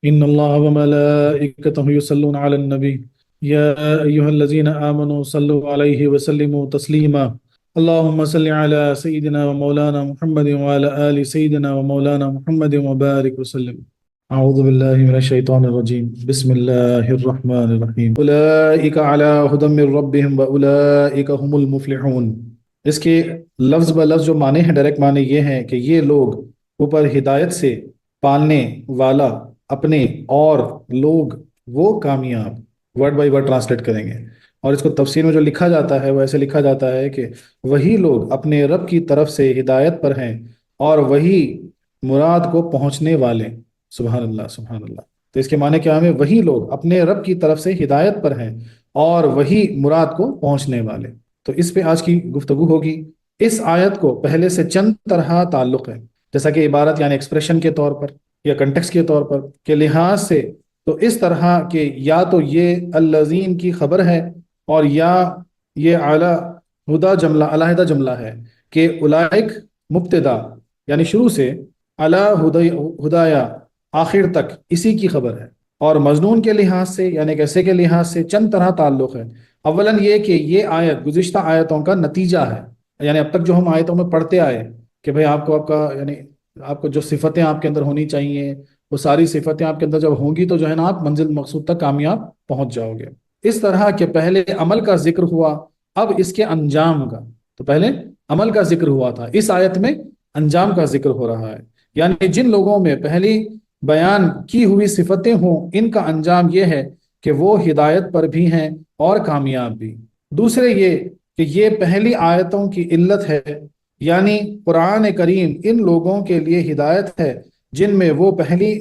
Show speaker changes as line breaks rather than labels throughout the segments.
إن الله وملائكته يصلون على النبي يا أيها الذين آمنوا صلوا عليه وسلموا تسليما اللهم صل على سيدنا ومولانا محمد وعلى آل سيدنا ومولانا محمد وبارك وسلم. أعوذ بالله من الشيطان الرجيم. بسم الله الرحمن الرحيم. أولئك على هدى من ربهم وأولئك هم المفلحون. اس کے لفظ بہ لفظ جو معنی ہیں، ڈائریکٹ معنی یہ ہیں کہ یہ لوگ اوپر ہدایت سے پالنے والا اپنے اور لوگ وہ کامیاب، ورڈ بائی ورڈ ٹرانسلیٹ کریں گے، اور اس کو تفسیر میں جو لکھا جاتا ہے وہ ایسے لکھا جاتا ہے کہ وہی لوگ اپنے رب کی طرف سے ہدایت پر ہیں اور وہی مراد کو پہنچنے والے. سبحان اللہ سبحان اللہ. تو اس کے معنی کیا ہے؟ وہی لوگ اپنے رب کی طرف سے ہدایت پر ہیں اور وہی مراد کو پہنچنے والے. تو اس پہ آج کی گفتگو ہوگی. اس آیت کو پہلے سے چند طرح تعلق ہے، جیسا کہ عبارت یعنی ایکسپریشن کے طور پر یا کنٹیکس کے طور پر کے لحاظ سے، تو اس طرح کہ یا تو یہ الذین کی خبر ہے اور یا یہ اعلیٰ ہدا جملہ علیحدہ جملہ ہے کہ اولئک مبتدا یعنی شروع سے علی ہدایا آخر تک اسی کی خبر ہے. اور مضمون کے لحاظ سے یعنی کیسے کے لحاظ سے چند طرح تعلق ہے. اولاً یہ کہ یہ آیت گزشتہ آیتوں کا نتیجہ ہے، یعنی اب تک جو ہم آیتوں میں پڑھتے آئے کہ بھئی آپ کا یعنی آپ کو جو صفتیں آپ کے اندر ہونی چاہیے وہ ساری صفتیں آپ کے اندر جب ہوں گی تو جو ہے نا آپ منزل مقصود تک کامیاب پہنچ جاؤ گے. اس طرح کہ پہلے عمل کا ذکر ہوا، اب اس کے انجام کا. تو پہلے عمل کا ذکر ہوا تھا، اس آیت میں انجام کا ذکر ہو رہا ہے. یعنی جن لوگوں میں پہلی بیان کی ہوئی صفتیں ہوں ان کا انجام یہ ہے کہ وہ ہدایت پر بھی ہیں اور کامیاب بھی. دوسرے یہ کہ یہ پہلی آیتوں کی علت ہے، یعنی قرآن کریم ان لوگوں کے لیے ہدایت ہے جن میں وہ پہلی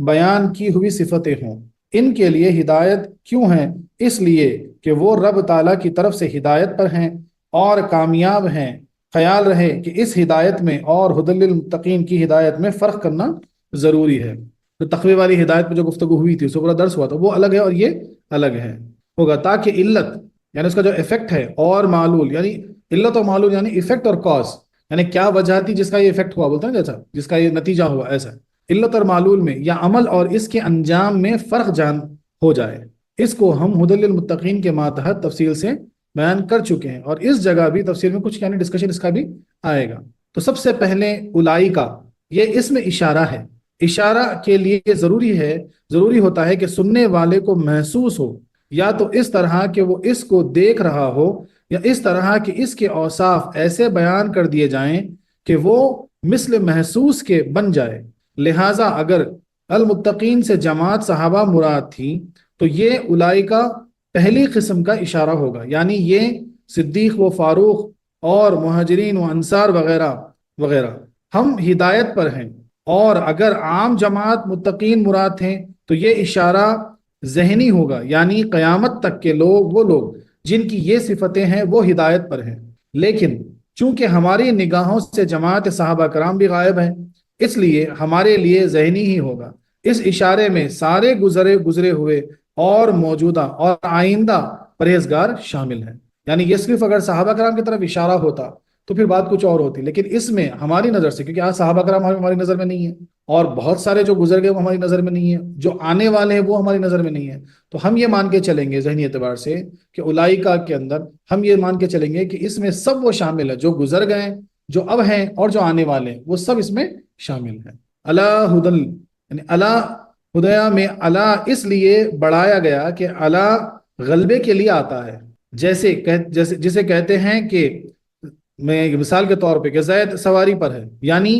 بیان کی ہوئی صفتیں ہوں. ان کے لیے ہدایت کیوں ہیں؟ اس لیے کہ وہ رب تعالیٰ کی طرف سے ہدایت پر ہیں اور کامیاب ہیں. خیال رہے کہ اس ہدایت میں اور ہدی للمتقین کی ہدایت میں فرق کرنا ضروری ہے. تو تقوی والی ہدایت پہ جو گفتگو ہوئی تھی اس پورا درس ہوا تھا، وہ الگ ہے اور یہ الگ ہے ہوگا، تاکہ علت یعنی اس کا جو ایفیکٹ ہے اور معلول، یعنی علت اور معلول یعنی ایفیکٹ اور کاز، یعنی کیا وجہ تھی جس کا یہ ایفیکٹ ہوا، بولتے ہیں جیسا جس کا یہ نتیجہ ہوا، ایسا علت اور معلول میں یا عمل اور اس کے انجام میں فرق جان ہو جائے. اس کو ہم ہدی للمتقین کے ماتحت تفصیل سے بیان کر چکے ہیں، اور اس جگہ بھی تفصیل میں کچھ یعنی ڈسکشن اس کا بھی آئے گا. تو سب سے پہلے اولئک، یہ اس میں اشارہ ہے. اشارہ کے لیے ضروری ہوتا ہے کہ سننے والے کو محسوس ہو، یا تو اس طرح کہ وہ اس کو دیکھ رہا ہو، یا اس طرح کہ اس کے اوصاف ایسے بیان کر دیے جائیں کہ وہ مثل محسوس کے بن جائے. لہٰذا اگر المتقین سے جماعت صحابہ مراد تھی تو یہ اولئک پہلی قسم کا اشارہ ہوگا، یعنی یہ صدیق و فاروق اور مہاجرین و انصار وغیرہ وغیرہ ہم ہدایت پر ہیں. اور اگر عام جماعت متقین مراد ہیں تو یہ اشارہ ذہنی ہوگا، یعنی قیامت تک کے وہ لوگ جن کی یہ صفتیں ہیں وہ ہدایت پر ہیں. لیکن چونکہ ہماری نگاہوں سے جماعت صحابہ کرام بھی غائب ہیں، اس لیے ہمارے لیے ذہنی ہی ہوگا. اس اشارے میں سارے گزرے ہوئے اور موجودہ اور آئندہ پرہیزگار شامل ہیں. یعنی یہ صرف اگر صحابہ کرام کی طرف اشارہ ہوتا تو پھر بات کچھ اور ہوتی، لیکن اس میں ہماری نظر سے، کیونکہ آج صحابہ کرام ہماری نظر میں نہیں ہے اور بہت سارے جو گزر گئے وہ ہماری نظر میں نہیں ہے، جو آنے والے ہیں وہ ہماری نظر میں نہیں ہے، تو ہم یہ مان کے چلیں گے ذہنی اعتبار سے کہ اولئک کے اندر ہم یہ مان کے چلیں گے کہ اس میں سب وہ شامل ہے جو گزر گئے، جو اب ہیں اور جو آنے والے ہیں، وہ سب اس میں شامل ہیں. الا ہدل یعنی الا ہدیا میں الا اس لیے بڑھایا گیا کہ الا غلبے کے لیے آتا ہے، جسے کہتے ہیں کہ میں مثال کے طور پہ کہ زید سواری پر ہے، یعنی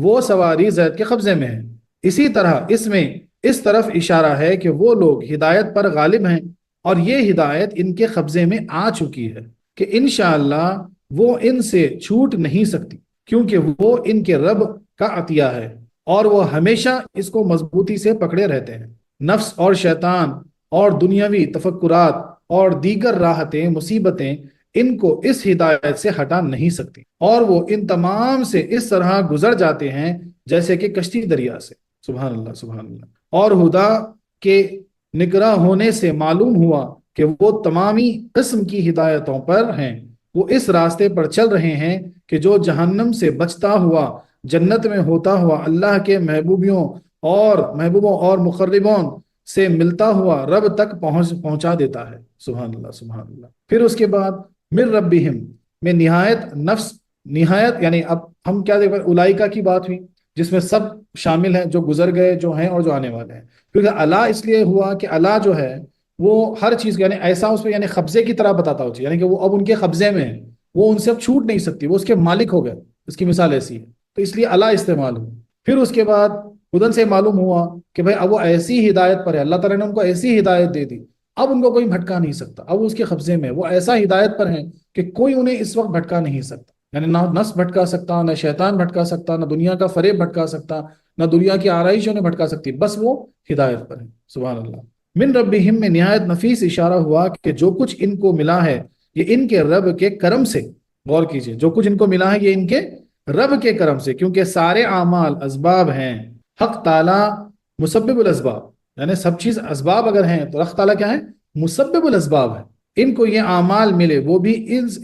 وہ سواری زید کے قبضے میں ہے. اسی طرح اس میں اس طرف اشارہ ہے کہ وہ لوگ ہدایت پر غالب ہیں اور یہ ہدایت ان کے قبضے میں آ چکی ہے کہ انشاءاللہ وہ ان سے چھوٹ نہیں سکتی، کیونکہ وہ ان کے رب کا عطیہ ہے اور وہ ہمیشہ اس کو مضبوطی سے پکڑے رہتے ہیں. نفس اور شیطان اور دنیاوی تفکرات اور دیگر راحتیں مصیبتیں ان کو اس ہدایت سے ہٹا نہیں سکتی، اور وہ ان تمام سے اس طرح گزر جاتے ہیں جیسے کہ کشتی دریا سے. سبحان اللہ سبحان اللہ. اور ہدا کے نگراں ہونے سے معلوم ہوا کہ وہ تمامی قسم کی ہدایتوں پر ہیں. وہ اس راستے پر چل رہے ہیں کہ جو جہنم سے بچتا ہوا جنت میں ہوتا ہوا اللہ کے محبوبیوں اور محبوبوں اور مقربوں سے ملتا ہوا رب تک پہنچا دیتا ہے۔ سبحان اللہ سبحان اللہ۔ پھر اس کے بعد من ربہم میں نہایت نفس، نہایت یعنی اب ہم کیا دیکھ اولائکا کی بات ہوئی جس میں سب شامل ہیں جو گزر گئے، جو ہیں اور جو آنے والے ہیں۔ کیونکہ اللہ اس لیے ہوا کہ اللہ جو ہے وہ ہر چیز یعنی ایسا اس پہ یعنی قبضے کی طرح بتاتا ہو، یعنی کہ وہ اب ان کے قبضے میں ہے، وہ ان سے اب چھوٹ نہیں سکتی، وہ اس کے مالک ہو گئے۔ اس کی مثال ایسی ہے، تو اس لیے اللہ استعمال ہو۔ پھر اس کے بعد ادن سے معلوم ہوا کہ بھائی اب وہ ایسی ہدایت پر ہے، اللہ تعالیٰ نے ان کو ایسی ہدایت دے دی، اب ان کو کوئی بھٹکا نہیں سکتا، اب وہ اس کے قبضے میں، وہ ایسا ہدایت پر ہیں کہ کوئی انہیں اس وقت بھٹکا نہیں سکتا، یعنی نہ نفس بھٹکا سکتا، نہ شیطان بھٹکا سکتا، نہ دنیا کا فریب بھٹکا سکتا، نہ دنیا کی آرائش انہیں بھٹکا سکتی، بس وہ ہدایت پر ہے۔ سبحان اللہ۔ من ربہم میں نہایت نفیس اشارہ ہوا کہ جو کچھ ان کو ملا ہے یہ ان کے رب کے کرم سے، غور کیجئے، جو کچھ ان کو ملا ہے یہ ان کے رب کے کرم سے، کیونکہ سارے اعمال اسباب ہیں، حق تعالیٰ مسبب الاسباب، یعنی سب چیز اسباب اگر ہیں تو حق تعالیٰ کیا ہے؟ مسبب الاسباب ہے۔ ان کو یہ اعمال ملے وہ بھی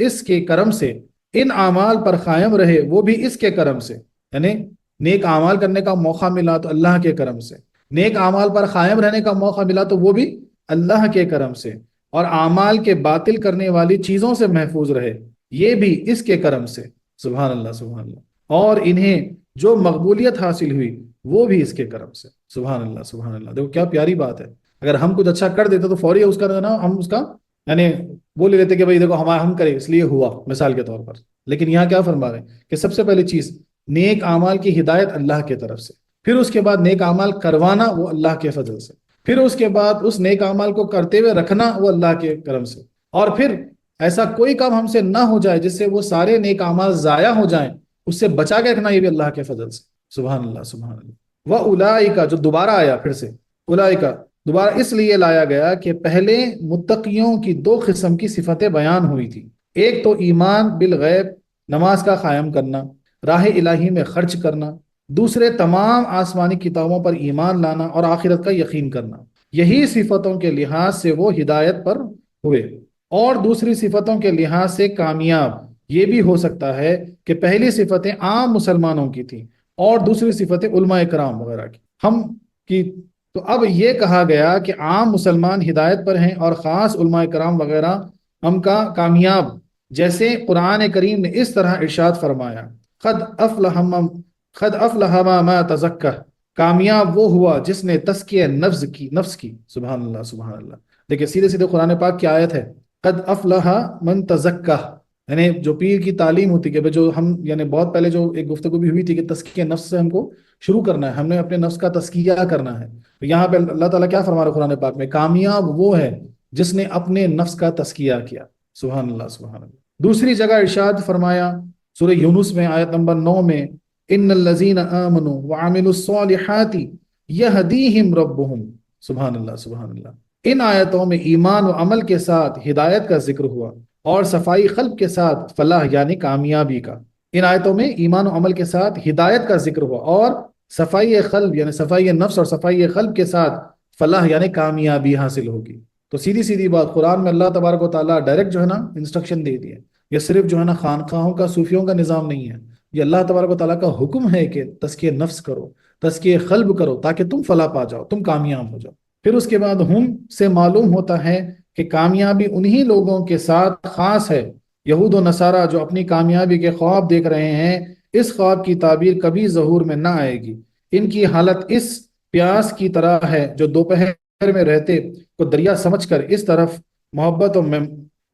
اس کے کرم سے، ان اعمال پر قائم رہے وہ بھی اس کے کرم سے، یعنی نیک اعمال کرنے کا موقع ملا تو اللہ کے کرم سے، نیک اعمال پر قائم رہنے کا موقع ملا تو وہ بھی اللہ کے کرم سے، اور اعمال کے باطل کرنے والی چیزوں سے محفوظ رہے یہ بھی اس کے کرم سے۔ سبحان اللہ سبحان اللہ۔ اور انہیں جو مقبولیت حاصل ہوئی وہ بھی اس کے کرم سے۔ سبحان اللہ سبحان اللہ۔ دیکھو کیا پیاری بات ہے، اگر ہم کچھ اچھا کر دیتے تو فوری اس کا نا ہم اس کا یعنی وہ لے لیتے کہ بھائی دیکھو ہم کرے اس لیے ہوا، مثال کے طور پر، لیکن یہاں کیا فرما رہے ہیں کہ سب سے پہلی چیز نیک اعمال کی ہدایت اللہ کی طرف سے، پھر اس کے بعد نیک اعمال کروانا وہ اللہ کے فضل سے، پھر اس کے بعد اس نیک اعمال کو کرتے ہوئے رکھنا وہ اللہ کے کرم سے، اور پھر ایسا کوئی کام ہم سے نہ ہو جائے جس سے وہ سارے نیک اعمال ضائع ہو جائیں، اس سے بچا کے رکھنا یہ بھی اللہ کے فضل سے۔ سبحان اللہ سبحان اللہ۔ وَأُولَٰئِکَ جو دوبارہ آیا پھر سے اولئک دوبارہ اس لیے لایا گیا کہ پہلے متقیوں کی دو قسم کی صفتیں بیان ہوئی تھی، ایک تو ایمان بالغیب، نماز کا قائم کرنا، راہ الہی میں خرچ کرنا، دوسرے تمام آسمانی کتابوں پر ایمان لانا اور آخرت کا یقین کرنا۔ یہی صفتوں کے لحاظ سے وہ ہدایت پر ہوئے، اور دوسری صفتوں کے لحاظ سے کامیاب یہ بھی ہو سکتا ہے کہ پہلی صفتیں عام مسلمانوں کی تھیں اور دوسری صفتیں علماء کرام وغیرہ کی ہم کی، تو اب یہ کہا گیا کہ عام مسلمان ہدایت پر ہیں اور خاص علماء کرام وغیرہ ہم کا کامیاب، جیسے قرآن کریم نے اس طرح ارشاد فرمایا قد افلح ما تزکہ، کامیاب وہ ہوا جس نے تزکیہ نفس کی۔ سبحان اللہ سبحان اللہ۔ دیکھیں سیدھے سیدھے قرآن پاک کی آیت ہے، قد افلح من تزکہ، یعنی جو پیر کی تعلیم ہوتی کہ جو ہم یعنی بہت پہلے جو ایک گفتگو بھی ہوئی تھی کہ تزکیہ نفس سے ہم کو شروع کرنا ہے، ہم نے اپنے نفس کا تزکیہ کرنا ہے، تو یہاں پہ اللہ تعالیٰ کیا فرما رہے قرآن پاک میں؟ کامیاب وہ ہے جس نے اپنے نفس کا تزکیہ کیا۔ سبحان اللہ سبحان اللہ۔ دوسری جگہ ارشاد فرمایا سورہ یونس میں آیت نمبر 9 میں، ان الذین آمنوا وعملوا الصالحات یہدیہم ربہم۔ سبحان اللہ سبحان اللہ۔ ان آیتوں میں ایمان و عمل کے ساتھ ہدایت کا ذکر ہوا اور صفائی قلب کے ساتھ فلاح یعنی کامیابی کا۔ ان آیتوں میں ایمان و عمل کے ساتھ ہدایت کا ذکر ہوا اور صفائی قلب یعنی صفائی نفس اور صفائی قلب کے ساتھ فلاح یعنی کامیابی حاصل ہوگی۔ تو سیدھی سیدھی بات قرآن میں اللہ تبارک و تعالیٰ ڈائریکٹ جو ہے نا انسٹرکشن دے دی ہے، یہ صرف جو ہے نا خانقاہوں کا صوفیوں کا نظام نہیں ہے، یہ اللہ تبارک و تعالیٰ کا حکم ہے کہ تزکیہ نفس کرو، تزکیہ قلب کرو تاکہ تم فلاح پا جاؤ، تم کامیاب ہو جاؤ۔ پھر اس کے بعد ہم سے معلوم ہوتا ہے کہ کامیابی انہی لوگوں کے ساتھ خاص ہے، یہود و نصارہ جو اپنی کامیابی کے خواب دیکھ رہے ہیں، اس خواب کی تعبیر کبھی ظہور میں نہ آئے گی۔ ان کی حالت اس پیاس کی طرح ہے جو دوپہر میں رہتے کو دریا سمجھ کر اس طرف محبت اور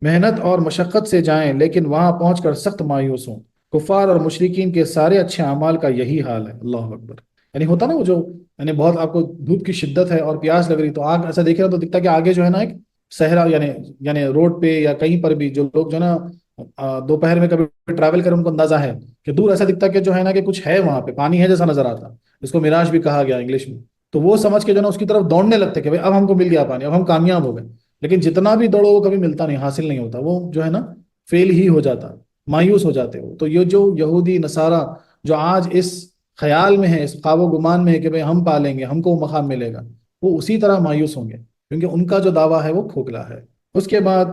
محنت اور مشقت سے جائیں، لیکن وہاں پہنچ کر سخت مایوس ہوں۔ کفار اور مشرکین کے سارے اچھے اعمال کا یہی حال ہے۔ اللہ اکبر۔ یعنی ہوتا نا وہ جو یعنی بہت آپ کو دھوپ کی شدت ہے اور پیاس لگ رہی تو آگ ایسا دیکھے تو دکھتا کہ آگے جو ہے نا ایک صحرا یعنی روڈ پہ یا کہیں پر بھی جو لوگ جو نا دوپہر میں کبھی ٹریول کریں ان کو اندازہ ہے کہ دور ایسا دکھتا کہ جو ہے نا کہ کچھ ہے وہاں پہ، پانی ہے جیسا نظر آتا، اس کو میراج بھی کہا گیا انگلش میں، تو وہ سمجھ کے جو نا اس کی طرف دوڑنے لگتے کہ اب ہم کو مل گیا پانی، اب ہم کامیاب ہو گئے، لیکن جتنا بھی دوڑو وہ کبھی ملتا نہیں، حاصل نہیں ہوتا، وہ جو ہے نا فیل ہی ہو جاتا، مایوس ہو جاتے ہو۔ تو یہ جو یہودی نصارہ جو آج اس خیال میں ہے، اس خواب و گمان میں ہے کہ ہم پالیں گے، ہم کو وہ مقام ملے گا، وہ اسی طرح مایوس ہوں گے کیونکہ ان کا جو دعویٰ ہے وہ کھوکھلا ہے۔ اس کے بعد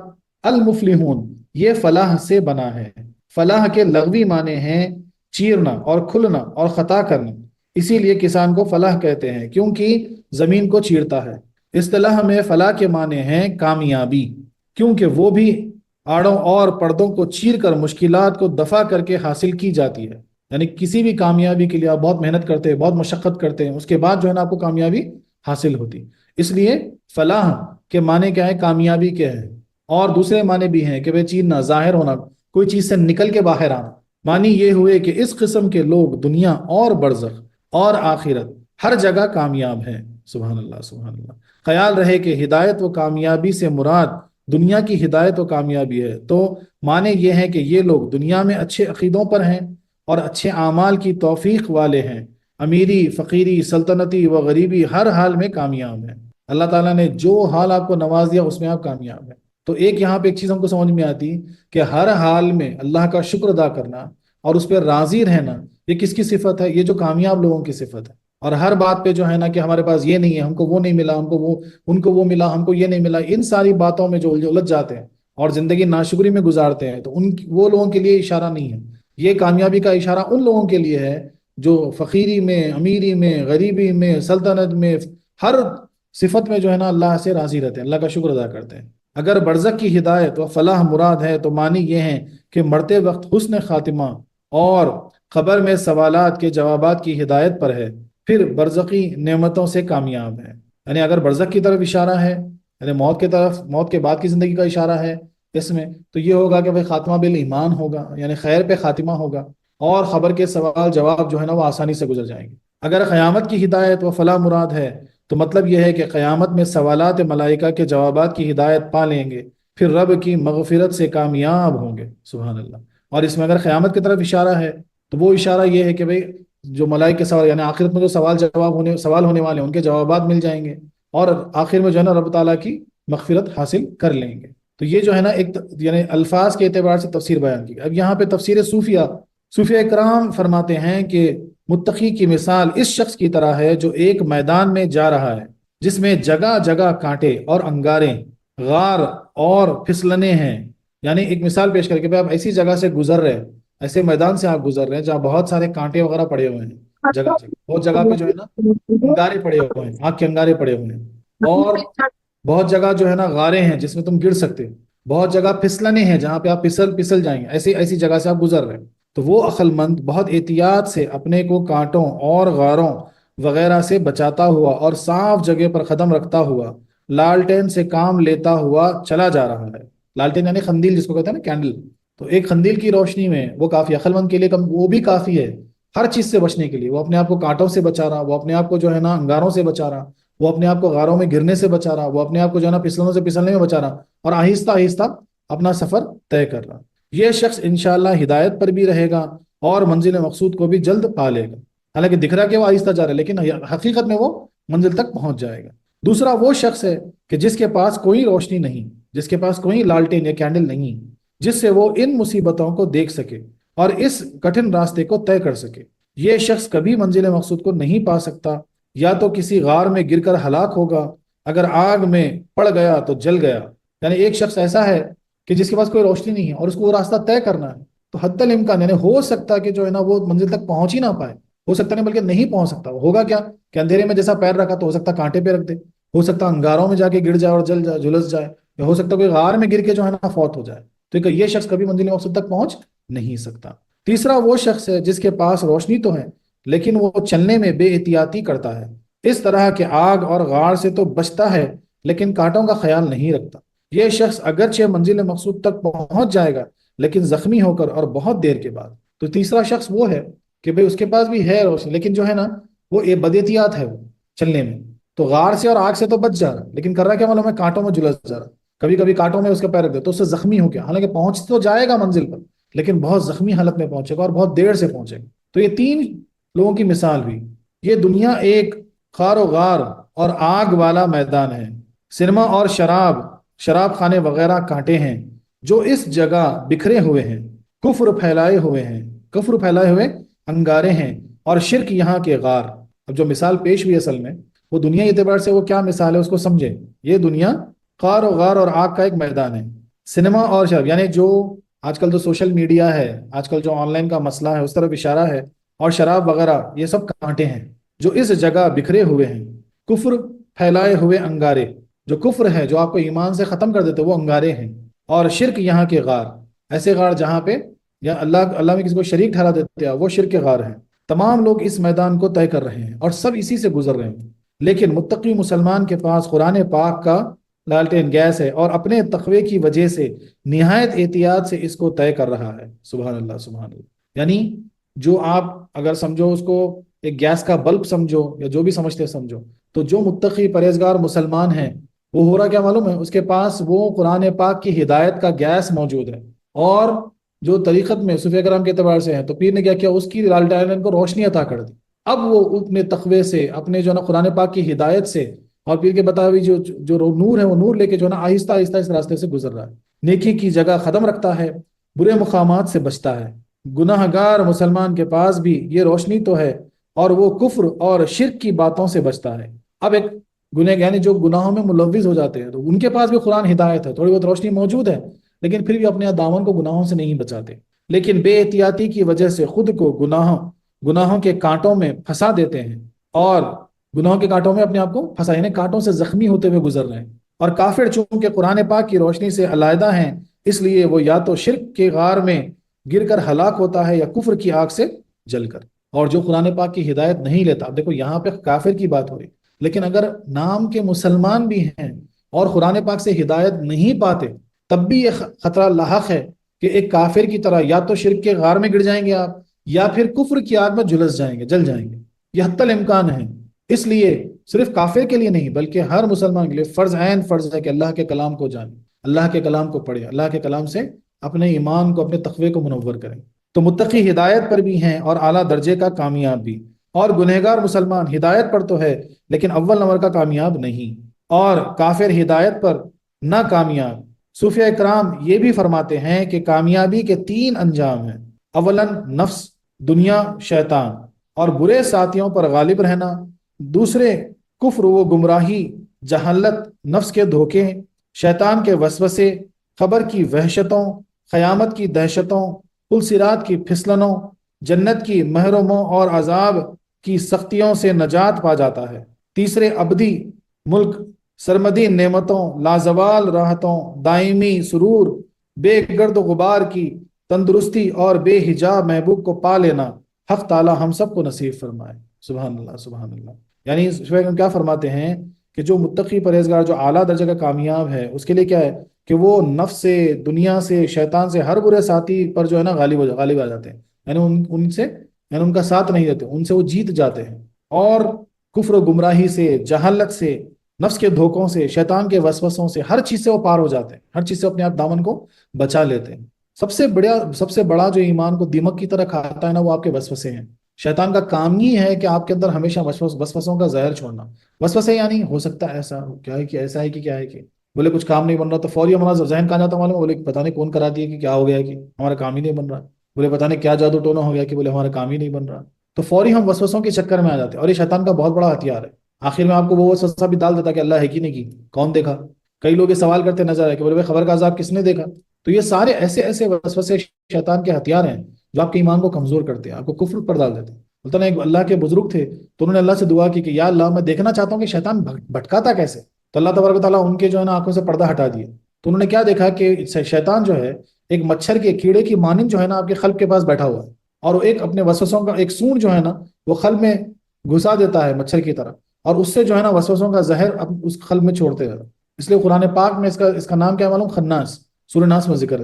المفلحون یہ فلاح سے بنا ہے، فلاح کے لغوی معنی ہیں چیرنا اور کھلنا اور خطا کرنا، اسی لیے کسان کو فلاح کہتے ہیں، کیونکہ زمین کو چیرتا ہے۔ اصطلاح میں فلاح کے معنی ہیں کامیابی، کیونکہ وہ بھی آڑوں اور پردوں کو چیر کر مشکلات کو دفع کر کے حاصل کی جاتی ہے۔ یعنی کسی بھی کامیابی کے لیے آپ بہت محنت کرتے ہیں، بہت مشقت کرتے ہیں، اس کے بعد جو ہے نا آپ کو کامیابی حاصل ہوتی۔ اس لیے فلاح کے معنی کیا ہے؟ کامیابی کے ہیں۔ اور دوسرے معنی بھی ہیں کہ بھئی چیرنا، ظاہر ہونا، کوئی چیز سے نکل کے باہر آنا۔ معنی یہ ہوئے کہ اس قسم کے لوگ دنیا اور برزخ اور آخرت ہر جگہ کامیاب ہیں۔ سبحان اللہ، سبحان اللہ۔ خیال رہے کہ ہدایت و کامیابی سے مراد دنیا کی ہدایت و کامیابی ہے، تو معنی یہ ہے کہ یہ لوگ دنیا میں اچھے عقیدوں پر ہیں اور اچھے اعمال کی توفیق والے ہیں، امیری، فقیری، سلطنتی و غریبی ہر حال میں کامیاب ہیں۔ اللہ تعالیٰ نے جو حال آپ کو نواز دیا اس میں آپ کامیاب ہیں۔ تو یہاں پہ ایک چیز ہم کو سمجھ میں آتی کہ ہر حال میں اللہ کا شکر ادا کرنا اور اس پہ راضی رہنا، یہ کس کی صفت ہے؟ یہ جو کامیاب لوگوں کی صفت ہے۔ اور ہر بات پہ جو ہے نا کہ ہمارے پاس یہ نہیں ہے، ہم کو وہ نہیں ملا، ان کو وہ ملا، ہم کو یہ نہیں ملا، ان ساری باتوں میں جو الجھ جاتے ہیں اور زندگی ناشکری میں گزارتے ہیں، تو وہ لوگوں کے لیے اشارہ نہیں ہے۔ یہ کامیابی کا اشارہ ان لوگوں کے لیے ہے جو فقیری میں، امیری میں، غریبی میں، سلطنت میں، ہر صفت میں جو ہے نا اللہ سے راضی رہتے ہیں، اللہ کا شکر ادا کرتے ہیں۔ اگر برزخ کی ہدایت و فلاح مراد ہے تو معنی یہ ہے کہ مرتے وقت حسن خاتمہ اور قبر میں سوالات کے جوابات کی ہدایت پر ہے، پھر برزخی نعمتوں سے کامیاب ہے۔ یعنی اگر برزخ کی طرف اشارہ ہے، یعنی موت کی طرف، موت کے بعد کی زندگی کا اشارہ ہے اس میں، تو یہ ہوگا کہ بھائی خاتمہ بالایمان ہوگا، یعنی خیر پہ خاتمہ ہوگا، اور خبر کے سوال جواب جو ہے نا وہ آسانی سے گزر جائیں گے۔ اگر قیامت کی ہدایت و فلاح مراد ہے تو مطلب یہ ہے کہ قیامت میں سوالات ملائکہ کے جوابات کی ہدایت پا لیں گے، پھر رب کی مغفرت سے کامیاب ہوں گے۔ سبحان اللہ۔ اور اس میں اگر قیامت کی طرف اشارہ ہے تو وہ اشارہ یہ ہے کہ بھئی جو ملائکہ کے سوال، یعنی آخرت میں جو سوال ہونے والے ہیں ان کے جوابات مل جائیں گے، اور آخر میں جو ہے نا رب تعالیٰ کی مغفرت حاصل کر لیں گے۔ تو یہ جو ہے نا ایک یعنی الفاظ کے اعتبار سے تفسیر بیان کی۔ اب یہاں پہ تفسیر صوفیہ اکرام فرماتے ہیں کہ متقی کی مثال اس شخص کی طرح ہے جو ایک میدان میں جا رہا ہے جس میں جگہ جگہ کانٹے اور انگارے، غار اور پھسلنے ہیں۔ یعنی ایک مثال پیش کر کے بھائی آپ ایسی جگہ سے گزر رہے، ایسے میدان سے آپ گزر رہے ہیں جہاں بہت سارے کانٹے وغیرہ پڑے ہوئے ہیں، جگہ جگہ بہت جگہ پہ جو ہے نا انگارے پڑے ہوئے ہیں، آگ کے انگارے پڑے ہوئے ہیں، اور بہت جگہ جو ہے نا غاریں ہیں جس میں تم گر سکتے، بہت جگہ پھسلنے ہیں جہاں پہ آپ پھسل جائیں گے، ایسی جگہ سے آپ گزر رہے ہیں۔ تو وہ عقل مند بہت احتیاط سے اپنے کو کانٹوں اور غاروں وغیرہ سے بچاتا ہوا اور صاف جگہ پر قدم رکھتا ہوا لالٹین سے کام لیتا ہوا چلا جا رہا ہے۔ لالٹین یعنی قندیل جس کو کہتے ہیں نا، کینڈل۔ تو ایک قندیل کی روشنی میں وہ کافی، عقل مند کے لیے وہ بھی کافی ہے ہر چیز سے بچنے کے لیے۔ وہ اپنے آپ کو کانٹوں سے بچا رہا، وہ اپنے آپ کو جو ہے نا انگاروں سے بچا رہا، وہ اپنے آپ کو غاروں میں گرنے سے بچا رہا، وہ اپنے آپ کو جو ہے نا پھسلنے سے پھسلنے میں بچا رہا، اور آہستہ آہستہ اپنا سفر طے کر رہا۔ یہ شخص انشاءاللہ ہدایت پر بھی رہے گا اور منزل مقصود کو بھی جلد پا لے گا۔ حالانکہ دکھ رہا کہ وہ آہستہ جا رہا ہے لیکن حقیقت میں وہ منزل تک پہنچ جائے گا۔ دوسرا وہ شخص ہے کہ جس کے پاس کوئی روشنی نہیں، جس کے پاس کوئی لالٹین یا کینڈل نہیں جس سے وہ ان مصیبتوں کو دیکھ سکے اور اس کٹھن راستے کو طے کر سکے۔ یہ شخص کبھی منزل مقصود کو نہیں پا سکتا، یا تو کسی غار میں گر کر ہلاک ہوگا، اگر آگ میں پڑ گیا تو جل گیا۔ یعنی ایک شخص ایسا ہے کہ جس کے پاس کوئی روشنی نہیں ہے اور اس کو وہ راستہ طے کرنا ہے، تو حتی الامکان یعنی ہو سکتا کہ جو ہے نا وہ منزل تک پہنچ ہی نہ پائے، ہو سکتا نہیں بلکہ نہیں پہنچ سکتا۔ ہوگا کیا کہ اندھیرے میں جیسا پیر رکھا تو ہو سکتا کانٹے پہ رکھ دے، ہو سکتا انگاروں میں جا کے گر جائے اور جل جائے، جھلس جائے، یا ہو سکتا کوئی غار میں گر کے جو ہے نا فوت ہو جائے۔ تو یہ شخص کبھی منزل مقصود تک پہنچ نہیں سکتا۔ تیسرا وہ شخص ہے جس کے پاس روشنی تو ہے لیکن وہ چلنے میں بے احتیاطی کرتا ہے، اس طرح کہ آگ اور غار سے تو بچتا ہے لیکن کانٹوں کا خیال نہیں رکھتا۔ یہ شخص اگرچہ منزل مقصود تک پہنچ جائے گا لیکن زخمی ہو کر اور بہت دیر کے بعد۔ تو تیسرا شخص وہ ہے کہ بھئی اس کے پاس بھی ہے روشنی لیکن جو ہے نا وہ بد احتیاط ہے، وہ چلنے میں تو غار سے اور آگ سے تو بچ جا رہا لیکن کر رہا کیا معلوم ہے، کانٹوں میں جلس جا رہا، کبھی کبھی کانٹوں میں اس کا پیر رکھ دے تو اس سے زخمی ہو گیا، حالانکہ پہنچ تو جائے گا منزل پر لیکن بہت زخمی حالت میں پہنچے گا اور بہت دیر سے پہنچے گا۔ تو یہ تین لوگوں کی مثال ہوئی۔ یہ دنیا ایک خار و غار اور آگ والا میدان ہے، سنما اور شراب خانے وغیرہ کانٹے ہیں جو اس جگہ بکھرے ہوئے ہیں، کفر پھیلائے ہوئے انگارے ہیں، اور شرک یہاں کے غار۔ اب جو مثال پیش ہوئی اصل میں وہ دنیا اعتبار سے وہ کیا مثال ہے اس کو سمجھے۔ یہ دنیا خار و غار اور آگ کا ایک میدان ہے، سنما اور شراب یعنی جو آج کل جو سوشل میڈیا ہے، آج کل جو آن لائن کا مسئلہ ہے اس طرف اشارہ ہے، اور شراب وغیرہ یہ سب کانٹے ہیں جو اس جگہ بکھرے ہوئے ہیں، کفر پھیلائے ہوئے انگارے، جو کفر ہے جو آپ کو ایمان سے ختم کر دیتے وہ انگارے ہیں، اور شرک یہاں کے غار، ایسے غار جہاں پہ یا اللہ میں کسی کو شریک ٹھہرا دیتے ہیں وہ شرک کے غار ہیں۔ تمام لوگ اس میدان کو طے کر رہے ہیں اور سب اسی سے گزر رہے ہیں، لیکن متقی مسلمان کے پاس قرآن پاک کا لالٹین گیس ہے اور اپنے تقوی کی وجہ سے نہایت احتیاط سے اس کو طے کر رہا ہے۔ سبحان اللہ سبحان اللہ۔ یعنی جو آپ اگر سمجھو اس کو ایک گیس کا بلب سمجھو یا جو بھی سمجھتے سمجھو، تو جو متقی پرہیزگار مسلمان ہیں وہ ہو رہا کیا معلوم ہے، اس کے پاس وہ قرآن پاک کی ہدایت کا گیس موجود ہے، اور جو طریقت میں صوفیہ کرام کے اعتبار سے ہیں تو پیر نے کیا کیا، اس کی لالٹین کو روشنی عطا کر دی۔ اب وہ اپنے تقوی سے، اپنے جو ہے نا قرآن پاک کی ہدایت سے اور پیر کے بتائے ہوئی جو نور ہے وہ نور لے کے جو ہے نا آہستہ آہستہ اس راستے سے گزر رہا ہے، نیکی کی جگہ قدم رکھتا ہے، برے مقامات سے بچتا ہے۔ گناہ گار مسلمان کے پاس بھی یہ روشنی تو ہے، اور وہ کفر اور شرک کی باتوں سے بچتا ہے۔ اب ایک گناہ یعنی جو گناہوں میں ملوث ہو جاتے ہیں تو ان کے پاس بھی قرآن ہدایت ہے، تھوڑی بہت روشنی موجود ہے، لیکن پھر بھی اپنے دامن کو گناہوں سے نہیں بچاتے، لیکن بے احتیاطی کی وجہ سے خود کو گناہوں کے کانٹوں میں پھنسا دیتے ہیں، اور گناہوں کے کانٹوں میں اپنے آپ کو پھنسا، یعنی کانٹوں سے زخمی ہوتے ہوئے گزر رہے ہیں۔ اور کافر چونکہ قرآن پاک کی روشنی سے علیحدہ ہیں، اس لیے وہ یا تو شرک کے غار میں گر کر ہلاک ہوتا ہے یا کفر کی آگ سے جل کر۔ اور جو قرآن پاک کی ہدایت نہیں لیتا، اب دیکھو یہاں پہ کافر کی بات ہو رہی، لیکن اگر نام کے مسلمان بھی ہیں اور قرآن پاک سے ہدایت نہیں پاتے، تب بھی یہ خطرہ لاحق ہے کہ ایک کافر کی طرح یا تو شرک کے غار میں گر جائیں گے آپ، یا پھر کفر کی آگ میں جلس جائیں گے، جل جائیں گے، یہ حتی الامکان ہے۔ اس لیے صرف کافر کے لیے نہیں بلکہ ہر مسلمان کے لیے فرض ہے کہ اللہ کے کلام کو جانیں، اللہ کے کلام کو پڑھیں، اللہ کے کلام سے اپنے ایمان کو، اپنے تقوی کو منور کریں۔ تو متقی ہدایت پر بھی ہیں اور اعلیٰ درجے کا کامیاب بھی، اور گنہگار مسلمان ہدایت پر تو ہے لیکن اول نمبر کا کامیاب نہیں، اور کافر ہدایت پر نہ کامیاب۔ صوفیہ اکرام یہ بھی فرماتے ہیں کہ کامیابی کے 3 انجام ہیں: اولاً نفس، دنیا، شیطان اور برے ساتھیوں پر غالب رہنا، دوسرے کفر و گمراہی، جہالت، نفس کے دھوکے، شیطان کے وسوسے، قبر کی وحشتوں، قیامت کی دہشتوں، پل صراط کی پھسلنوں، جنت کی محروموں اور عذاب کی سختیوں سے نجات پا جاتا ہے۔ تیسرے ابدی ملک، سرمدی نعمتوں، لازوال راحتوں، دائمی سرور، بے گرد و غبار کی تندرستی اور بے حجاب محبوب کو پا لینا حق تعالی ہم سب کو نصیب فرمائے۔ سبحان اللہ سبحان اللہ۔ یعنی ہم کیا فرماتے ہیں کہ جو متقی پرہیزگار جو اعلیٰ درجے کا کامیاب ہے، اس کے لیے کیا ہے کہ وہ نفس سے، دنیا سے، شیطان سے، ہر برے ساتھی پر جو ہے نا غالب آ جاتے ہیں، یعنی ان سے یعنی ان کا ساتھ نہیں دیتے، ان سے وہ جیت جاتے ہیں، اور کفر و گمراہی سے، جہالت سے، نفس کے دھوکوں سے، شیطان کے وسوسوں سے، ہر چیز سے وہ پار ہو جاتے ہیں، ہر چیز سے اپنے آپ دامن کو بچا لیتے ہیں۔ سب سے بڑا جو ایمان کو دیمک کی طرح کھاتا ہے نا، وہ آپ کے وسوسے ہیں۔ شیطان کا کام ہی ہے کہ آپ کے اندر ہمیشہ وسوسوں کا زہر چھوڑنا۔ وسوسے یعنی ہو سکتا ہے ایسا، کیا ہے کہ ایسا ہے کہ کیا ہے کہ بولے کچھ کام نہیں بن رہا تو فوری ہمارا ذہن کہاں جاتا معلوم ہے، بولے پتہ نہیں کون کرا دیا کہ کیا ہو گیا کہ ہمارا کام ہی نہیں بن رہا، بولے پتہ نہیں کیا جادو ٹونا ہو گیا کہ بولے ہمارا کام ہی نہیں بن رہا، تو فوری ہم وسوسوں کے چکر میں آ جاتے ہیں، اور یہ شیطان کا بہت بڑا ہتھیار ہے۔ آخر میں آپ کو وہ وسوسہ بھی ڈال دیتا کہ اللہ ہے کہ نہیں کی، کون دیکھا؟ کئی لوگ یہ سوال کرتے نظر آئے کہ بولے خبر کا عذاب کس نے دیکھا؟ تو یہ سارے ایسے وسوسے شیطان کے ہتھیار ہیں جو آپ کے ایمان کو کمزور کرتے ہیں، آپ کو کفر پر ڈال دیتے ہیں۔ بولتا نا ایک اللہ کے بزرگ تھے تو انہوں نے اللہ سے دعا کی کہ یا اللہ میں دیکھنا چاہتا ہوں کہ شیطان بھٹکاتا کیسے، تو اللہ تبارک و تعالیٰ ان کے جو ہے نا آنکھوں سے پردہ ہٹا دیا، تو انہوں نے کیا دیکھا کہ شیطان جو ہے ایک مچھر کے کیڑے کی مانند جو ہے نا آپ کے قلب کے پاس بیٹھا ہوا ہے، اور وہ ایک اپنے وسوسوں کا ایک سونڈ جو ہے نا وہ قلب میں گھسا دیتا ہے مچھر کی طرح، اور اس سے جو ہے نا وسوسوں کا زہر اس قلب میں چھوڑتے رہتا۔ اس لیے قرآن پاک میں اس کا نام کیا معلوم؟ خناس، سورہ ناس میں ذکر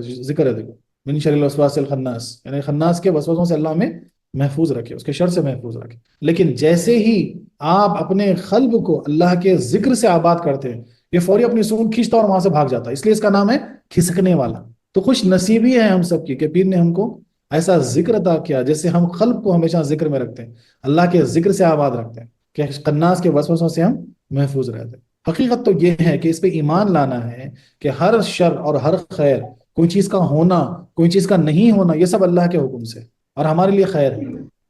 ہے، دیکھو من شر الوسواس الخناس، یعنی خناس کے وسوسوں سے اللہ ہمیں محفوظ رکھے، اس کے شر سے محفوظ رکھے۔ لیکن جیسے ہی آپ اپنے قلب کو اللہ کے ذکر سے آباد کرتے ہیں، یہ فوری اپنی سون کھینچتا اور وہاں سے بھاگ جاتا ہے، اس لیے اس کا نام ہے کھسکنے والا۔ تو خوش نصیبی ہے ہم سب کی کہ پیر نے ہم کو ایسا ذکر عطا کیا جیسے ہم قلب کو ہمیشہ ذکر میں رکھتے ہیں، اللہ کے ذکر سے آباد رکھتے ہیں کہ خناس کے وسوسوں سے ہم محفوظ رہتے ہیں۔ حقیقت تو یہ ہے کہ اس پہ ایمان لانا ہے کہ ہر شر اور ہر خیر، کوئی چیز کا ہونا، کوئی چیز کا نہیں ہونا، یہ سب اللہ کے حکم سے اور ہمارے لیے خیر ہے،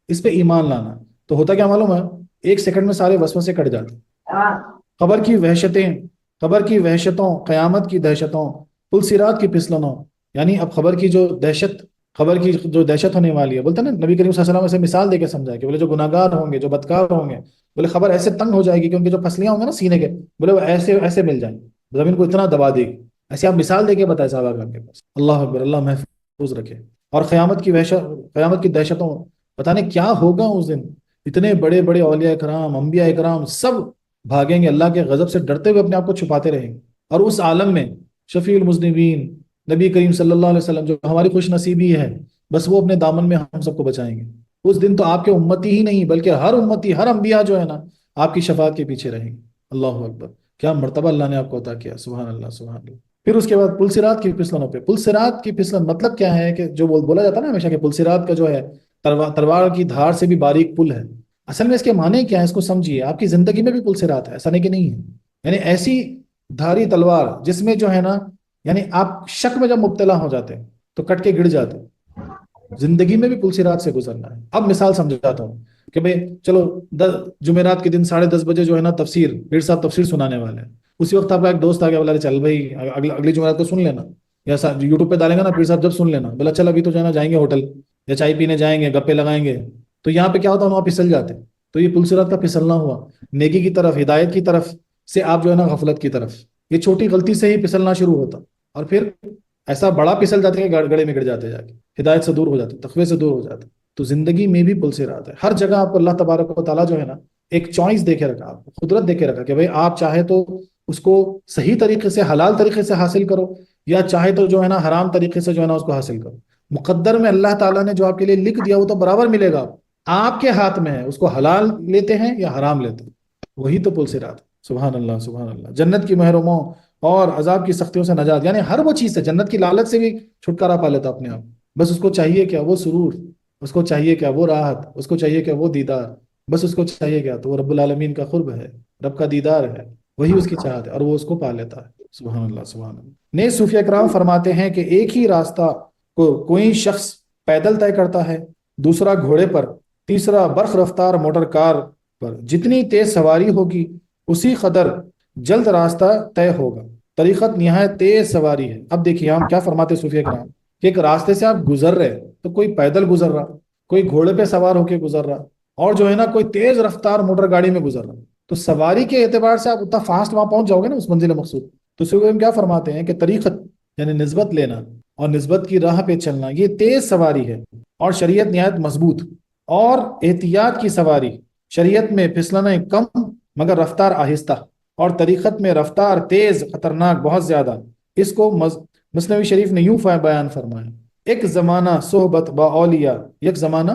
اس پہ ایمان لانا۔ تو ہوتا کیا معلوم ہے، 1 سیکنڈ میں سارے وسوسے کٹ جاتے ہیں۔ قبر کی وحشتوں، قیامت کی دہشتوں، پل صراط کی پھسلنوں، یعنی اب خبر کی جو دہشت خبر کی جو دہشت ہونے والی ہے، بولتے ہیں نا نبی کریم صلی اللہ علیہ وسلم ایسے مثال دے کے سمجھائے کہ بولے جو گناہ گار ہوں گے، جو بدکار ہوں گے، بولے خبر ایسے تنگ ہو جائے گی کہ ان کی جو پسلیاں ہوں گے نا سینے کے، بولے وہ ایسے ایسے مل جائیں گے، زمین کو اتنا دبا دے گی. ایسے آپ مثال دے کے بتائے صحابہ کرام کے پاس. اللہ اکبر، اللہ محفوظ رکھے. اور قیامت کی وحشت، قیامت کی دہشتوں، پتہ نہیں کیا ہوگا اس دن. اتنے بڑے بڑے اولیاء کرام، انبیاء کرام سب بھاگیں گے، اللہ کے غضب سے ڈرتے ہوئے اپنے آپ کو چھپاتے رہیں گے. اور اس عالم میں شفیع المذنبین نبی کریم صلی اللہ علیہ وسلم جو ہماری خوش نصیبی ہے، بس وہ اپنے دامن میں ہم سب کو بچائیں گے. اس دن تو آپ کے امتی ہی نہیں بلکہ ہر امتی، ہر انبیاء جو ہے نا آپ کی شفاعت کے پیچھے رہیں گے. اللہ اکبر، کیا مرتبہ اللہ نے آپ کو عطا کیا. سبحان اللہ، سبحان اللہ. پھر اس کے بعد پلسرات کی پھسلنوں پہ. پلسرات کی پھسلن مطلب کیا ہے کہ جو بولا جاتا ہے نا ہمیشہ کہ پلسرات کا جو ہے تلوار کی دھار سے بھی باریک پل ہے. اصل میں اس کے معنی کیا ہے اس کو سمجھیے. آپ کی زندگی میں بھی پلسرات ہے، ایسا نہیں کہ نہیں ہے. یعنی ایسی دھاری تلوار جس میں جو ہے نا، یعنی آپ شک میں جب مبتلا ہو جاتے ہیں تو کٹ کے گر جاتے ہیں. زندگی میں بھی پلسرات سے گزرنا ہے. اب مثال سمجھاتا ہوں کہ بھئی چلو جمعرات کے دن 10:30 جو ہے نا تفسیر، پیر صاحب تفسیر سنانے والے ہیں. اسی وقت آپ کا ایک دوست آ گیا، بولا چل بھائی اگلی جمعرات کو سن لینا، یا یوٹیوب پہ ڈالیں گا نا پیر صاحب جب سن لینا. بولا چل ابھی تو جو ہے نا جائیں گے ہوٹل یا چائے پینے جائیں گے، گپے لگائیں گے. تو یہاں پہ کیا ہوتا ہے وہاں پھسل جاتے ہیں. تو یہ پلسرات کا پھسلنا ہوا. نیکی کی طرف، ہدایت کی طرف سے آپ جو ہے نا غفلت کی طرف. یہ چھوٹی غلطی سے ہی پھسلنا شروع ہوتا اور پھر ایسا بڑا پھسل جاتے کہ گڑے میں گر جاتے جا کے، ہدایت سے دور ہو جاتے، تقوی سے دور ہو جاتے. تو زندگی میں بھی پلسرات ہے. ہر جگہ آپ کو اللہ تبارک و تعالیٰ جو ہے نا ایک چوائس دے کے رکھا، آپ کو قدرت دے کے رکھا کہ بھئی آپ چاہے تو اس کو صحیح طریقے سے، حلال طریقے سے حاصل کرو، یا چاہے تو جو ہے نا حرام طریقے سے جو ہے نا اس کو حاصل کرو. مقدر میں اللہ تعالیٰ نے جو آپ کے لیے لکھ دیا وہ تو برابر ملے گا. آپ کے ہاتھ میں ہے اس کو حلال لیتے ہیں یا حرام لیتے ہیں. وہی تو پلسرات. سبحان اللہ، سبحان اللہ. جنت کی محروموں اور عذاب کی سختیوں سے نجات، یعنی ہر وہ چیز سے، جنت کی لالچ سے بھی چھٹکارا پا لیتا اپنے آپ. بس اس کو چاہیے کیا؟ وہ سرور. اس کو چاہیے کیا؟ وہ راحت. اس کو چاہیے کیا؟ وہ دیدار. بس اس کو چاہیے کیا؟ تو وہ رب العالمین کا قرب ہے، رب کا دیدار ہے، وہی اس کی چاہت ہے اور وہ اس کو پا لیتا ہے. سبحان اللہ، سبحان اللہ. نیز صوفیہ کرام فرماتے ہیں کہ ایک ہی راستہ کو کوئی شخص پیدل طے کرتا ہے، دوسرا گھوڑے پر، تیسرا برق رفتار موٹر کار پر. جتنی تیز سواری ہوگی اسی قدر جلد راستہ طے ہوگا. طریقت نہایت تیز سواری ہے. اب دیکھیے ہم کیا فرماتے صوفیہ کرام کہ ایک راستے سے آپ گزر رہے تو کوئی پیدل گزر رہا، کوئی گھوڑے پہ سوار ہو کے گزر رہا، اور جو ہے نا کوئی تیز رفتار موٹر گاڑی میں گزر رہا. تو سواری کے اعتبار سے آپ اتنا فاسٹ وہاں پہنچ جاؤ گے نا اس منزل مقصود. تو صوفیہ کیا فرماتے ہیں کہ طریقت یعنی نسبت لینا اور نسبت کی راہ پہ چلنا یہ تیز سواری ہے، اور شریعت نہایت مضبوط. اور احتیاط کی سواری، شریعت میں پھسلنا کم مگر رفتار آہستہ، اور طریقت میں رفتار تیز خطرناک بہت زیادہ. اس کو مثنوی شریف نے یوں بیان فرمایا: ایک زمانہ صحبت با اولیاء، یک زمانہ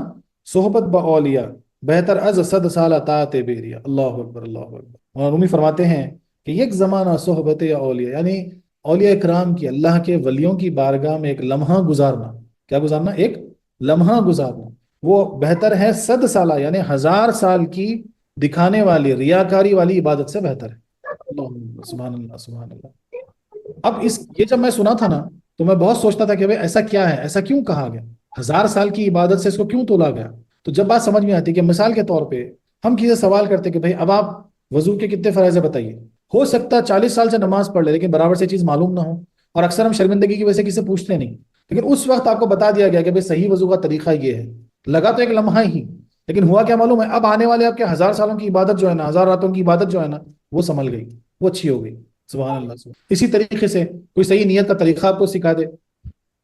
صحبت با اولیاء بہتر از 100 سالہ طاعت بیریا. اللہ اکبر، اللہ اکبر. اور رومی فرماتے ہیں کہ یک زمانہ صحبت یا اولیاء، یعنی اولیاء اکرام کی، اللہ کے ولیوں کی بارگاہ میں ایک لمحہ گزارنا. کیا گزارنا؟ ایک لمحہ گزارنا. وہ بہتر ہے 100 سالہ یعنی 1000 سال کی دکھانے والی، ریاکاری والی عبادت سے بہتر ہے. اللہ، سبحان اللہ، سبحان اللہ. اب یہ جب میں سنا تھا نا تو میں بہت سوچتا تھا کہ بھئی ایسا کیا ہے، ایسا کیوں کہا گیا، 1000 سال کی عبادت سے اس کو کیوں تولا گیا. تو جب بات سمجھ میں آتی کہ مثال کے طور پہ ہم کسی سے سوال کرتے کہ بھئی اب آپ وضو کے کتنے فرائض بتائیے. ہو سکتا ہے 40 سال سے نماز پڑھ لے لیکن برابر سے چیز معلوم نہ ہو، اور اکثر ہم شرمندگی کی وجہ سے کسی سے پوچھتے نہیں. لیکن اس وقت آپ کو بتا دیا گیا کہ بھئی صحیح وضو کا طریقہ یہ ہے. لگا تو ایک لمحہ ہی، لیکن ہوا کیا معلوم ہے؟ اب آنے والے آپ کے 1000 سالوں کی عبادت جو ہے نا، 1000 راتوں کی عبادت جو ہے نا، وہ سنبھل گئی، وہ اچھی ہو گئی. سبحان اللہ، سبحان. اسی طریقے سے کوئی صحیح نیت کا طریقہ آپ کو سکھا دے.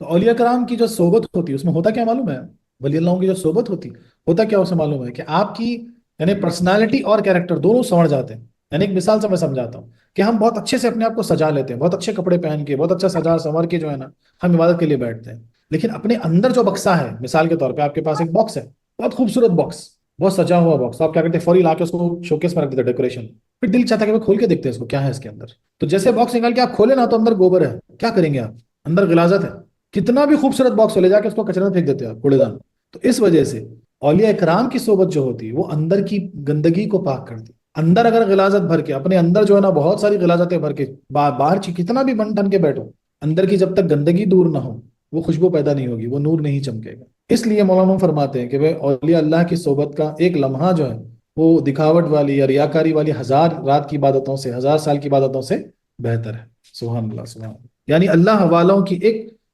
تو اولیاء کرام کی جو صحبت ہوتی ہے اس میں ہوتا کیا معلوم ہے؟ ولی اللہ کی جو صحبت ہوتی ہوتا کیا اسے معلوم ہے کہ آپ کی یعنی پرسنالٹی اور کیریکٹر دونوں سنور جاتے ہیں. یعنی ایک مثال سے میں سمجھاتا ہوں کہ ہم بہت اچھے سے اپنے آپ کو سجا لیتے ہیں، بہت اچھے کپڑے پہن کے، بہت اچھا سجا سنور کے جو ہے نا ہم عبادت کے لیے بیٹھتے ہیں. لیکن اپنے اندر جو بکسا ہے، مثال کے طور پہ آپ کے پاس ایک باکس ہے، بہت خوبصورت باکس، بہت سجا ہوا باکس. آپ کیا کرتے ہیں؟ فوری لا کے اس کو شوکیس میں رکھ دیتے، ڈیکوریشن. پھر دل چاہتا ہے کہ وہ کھول کے دیکھتے ہیں اس کو کیا ہے اس کے اندر. تو جیسے باکس نکال کے آپ کھولے نا تو اندر گوبر ہے. کیا کریں گے آپ؟ اندر غلاظت ہے. کتنا بھی خوبصورت باکس ہو لے جا کے اس کو کچرے میں پھینک دیتے ہیں آپ، کوڑے دان. تو اس وجہ سے اولیاء اکرام کی صحبت جو ہوتی ہے وہ اندر کی گندگی کو پاک کرتی. اندر اگر غلاظت بھر کے، اپنے اندر جو ہے نا بہت ساری غلاظتیں بھر کے، باہر کتنا بھی بن ٹھن کے بیٹھو، اندر کی جب تک گندگی دور نہ ہو وہ خوشبو پیدا نہیں ہوگی، وہ نور نہیں چمکے گا. اس لیے مولانا فرماتے ہیں کہ وہ اولیاء اللہ کی صحبت کا ایک لمحہ جو ہے وہ دکھاوٹ والی یا ریاکاری والی 1000 رات کی عبادتوں سے، 1000 سال کی عبادتوں سے بہتر ہے. سبحان اللہ، سبحان اللہ. یعنی اللہ والوں کی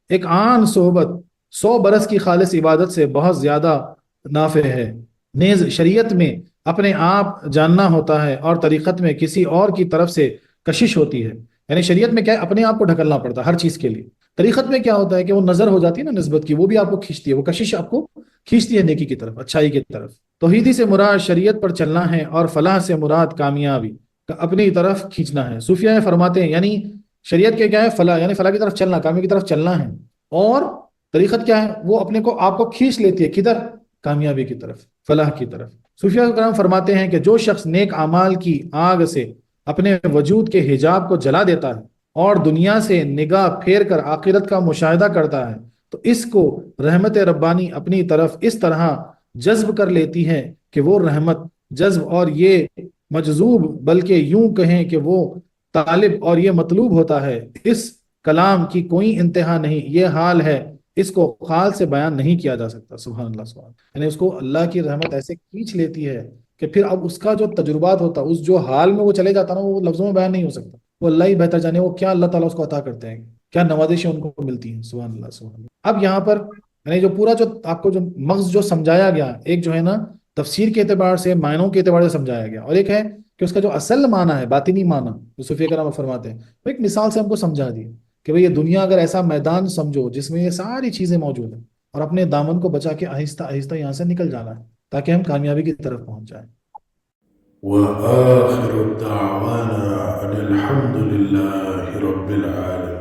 ایک عام صحبت 100 برس کی خالص عبادت سے بہت زیادہ نافع ہے۔ نیز شریعت میں اپنے آپ جاننا ہوتا ہے، اور طریقت میں کسی اور کی طرف سے کشش ہوتی ہے، یعنی شریعت میں کیا ہے، اپنے آپ کو ڈھکلنا پڑتا ہے ہر چیز کے لیے۔ طریقت میں کیا ہوتا ہے کہ وہ نظر ہو جاتی ہے نا نسبت کی، وہ بھی آپ کو کھینچتی ہے، وہ کشش آپ کو کھینچتی ہے نیکی کی طرف، اچھائی کی طرف۔ توحیدی سے مراد شریعت پر چلنا ہے، اور فلاح سے مراد کامیابی کا اپنی طرف کھینچنا ہے۔ صوفیہ فرماتے ہیں یعنی شریعت کے کیا ہے، فلاح یعنی فلاح کی طرف چلنا، کامیابی کی طرف چلنا ہے، اور طریقت کیا ہے، وہ اپنے کو آپ کو کھینچ لیتی ہے کدھر، کامیابی کی طرف، فلاح کی طرف۔ صوفیہ کرام فرماتے ہیں کہ جو شخص نیک اعمال کی آگ سے اپنے وجود کے حجاب کو جلا دیتا ہے اور دنیا سے نگاہ پھیر کر آخرت کا مشاہدہ کرتا ہے، تو اس کو رحمت ربانی اپنی طرف اس طرح جذب کر لیتی ہے کہ وہ رحمت جذب اور یہ مجذوب، بلکہ یوں کہیں کہ وہ طالب اور یہ مطلوب ہوتا ہے۔ اس کلام کی کوئی انتہا نہیں، یہ حال ہے، اس کو خال سے بیان نہیں کیا جا سکتا۔ سبحان اللہ، سبحان اللہ، یعنی اس کو اللہ کی رحمت ایسے کھینچ لیتی ہے کہ پھر اب اس کا جو تجربات ہوتا ہے، اس جو حال میں وہ چلے جاتا نا، وہ لفظوں میں بیان نہیں ہو سکتا، وہ اللہ ہی بہتر جانے وہ کیا اللہ تعالیٰ اس کو عطا کرتے ہیں، کیا نوازشیں ان کو ملتی ہیں۔ سبحان اللہ، سبحان اللہ۔ اب یہاں پر یعنی جو پورا جو آپ کو جو مغز جو سمجھایا گیا، ایک جو ہے نا تفسیر کے اعتبار سے، معنوں کے اعتبار سے سمجھایا گیا، اور ایک ہے کہ اس کا جو اصل معنی ہے، باطنی معنی، جو صوفیہ کرام فرماتے ہیں، وہ ایک مثال سے ہم کو سمجھا دی کہ بھئی یہ دنیا اگر ایسا میدان سمجھو جس میں یہ ساری چیزیں موجود ہیں، اور اپنے دامن کو بچا کے آہستہ آہستہ یہاں سے نکل جانا ہے تاکہ ہم کامیابی کی طرف پہنچ جائیں۔
وآخر دعوانا أن الحمد لله رب العالمين.